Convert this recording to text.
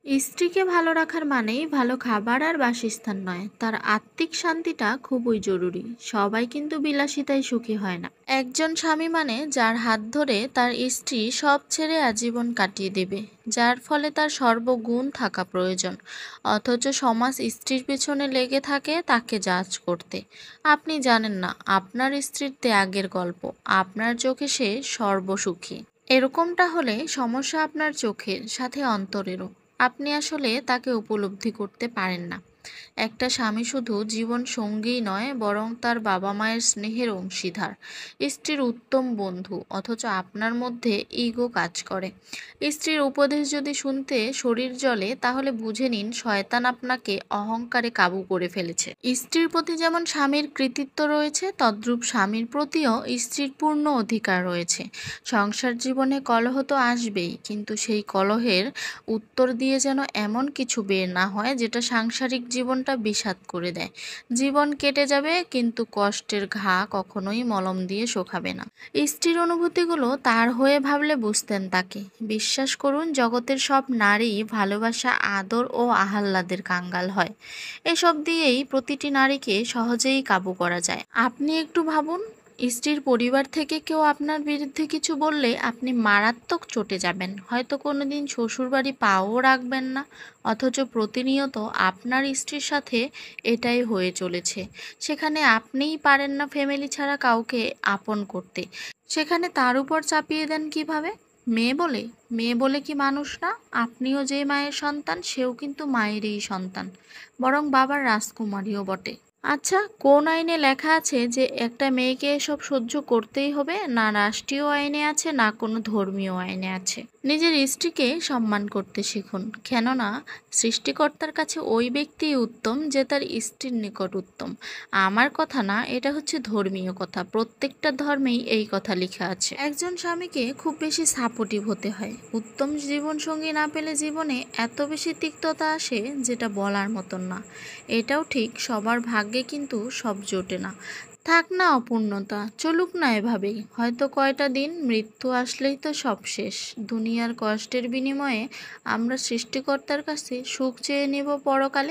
স্ত্রীকে ভালো রাখার মানেই ভালো খাবার আর বাসস্থান নয়, তার আত্মিক শান্তিটা খুবই জরুরি। সবাই কিন্তু বিলাসিতায় সুখী হয় না। একজন স্বামী মানে যার হাত ধরে তার স্ত্রী সব ছেড়ে আজীবন কাটিয়ে দেবে, যার ফলে তার সর্বগুণ থাকা প্রয়োজন। অথচ সমাজ স্ত্রীর পেছনে লেগে থাকে তাকে জাজ করতে। আপনি জানেন না আপনার স্ত্রীর ত্যাগের গল্প। আপনার চোখে সে সর্বসুখী। এরকমটা হলে সমস্যা আপনার চোখের সাথে অন্তরেরও। আপনি আসলে তাকে উপলব্ধি করতে পারেন না। একটা স্বামী শুধু জীবন সঙ্গীই নয়, বরং তার বাবা মায়ের স্নেহের অংশীদার, স্ত্রীর উত্তম বন্ধু। অথচ আপনার মধ্যে ইগো কাজ করে। স্ত্রীর উপদেশ যদি শুনতে শরীর জ্বলে, তাহলে বুঝে নিন শয়তান আপনাকে অহংকারে কাবু করে ফেলেছে। স্ত্রীর প্রতি যেমন স্বামীর কৃতিত্ব রয়েছে, তদ্রূপ স্বামীর প্রতিও স্ত্রীর পূর্ণ অধিকার রয়েছে। সংসার জীবনে কলহ তো আসবেই, কিন্তু সেই কলহের উত্তর দিয়ে যেন এমন কিছু বের না হয় যেটা সাংসারিক জীবনটা বিষাদ করে দেয়। জীবন কেটে যাবে, কিন্তু কষ্টের ঘা কখনোই মলম দিয়ে শোকাবে না। স্ত্রীর অনুভূতিগুলো তার হয়ে ভাবলে বুঝতেন তাকে। বিশ্বাস করুন, জগতের সব নারী ভালোবাসা, আদর ও আহ্লাদের কাঙ্গাল হয়। এসব দিয়েই প্রতিটি নারীকে সহজেই কাবু করা যায়। আপনি একটু ভাবুন, স্ত্রীর পরিবার থেকে কেউ আপনার বিরুদ্ধে কিছু বললে আপনি মারাত্মক চটে যাবেন, হয়তো কোনোদিন শ্বশুরবাড়ি পাও রাখবেন না। অথচ প্রতিনিয়ত আপনার স্ত্রীর সাথে এটাই হয়ে চলেছে। সেখানে আপনিই পারেন না ফ্যামিলি ছাড়া কাউকে আপন করতে, সেখানে তার উপর চাপিয়ে দেন কিভাবে? মেয়ে বলে? মেয়ে বলে কি মানুষ না? আপনিও যে মায়ের সন্তান, সেও কিন্তু মায়েরই সন্তান, বরং বাবার রাজকুমারীও বটে। আচ্ছা, কোন আইনে লেখা আছে যে একটা মেয়েকে এসব সহ্য করতেই হবে? না রাষ্ট্রীয় আইনে আছে, না কোনো ধর্মীয় আইনে আছে। নিজের স্ত্রীকে সম্মান করতে শিখুন, কেননা সৃষ্টিকর্তার কাছে ওই ব্যক্তিই উত্তম যে তার স্ত্রীর নিকট উত্তম। আমার কথা না, এটা হচ্ছে ধর্মীয় কথা। প্রত্যেকটা ধর্মেই এই কথা লেখা আছে। একজন স্বামীকে খুব বেশি সাপোর্টিভ হতে হয়। উত্তম জীবনসঙ্গী না পেলে জীবনে এত বেশি তিক্ততা আসে যেটা বলার মতন না। এটাও ঠিক, সবার ভাগ্যে কিন্তু সব জোটে না। থাক না অপূর্ণতা, চলুক না এভাবেই। হয়তো কয়টা দিন, মৃত্যু আসলেই তো সব শেষ। দুনিয়ার কষ্টের বিনিময়ে আমরা সৃষ্টিকর্তার কাছে সুখ চেয়ে নেব পরকালে।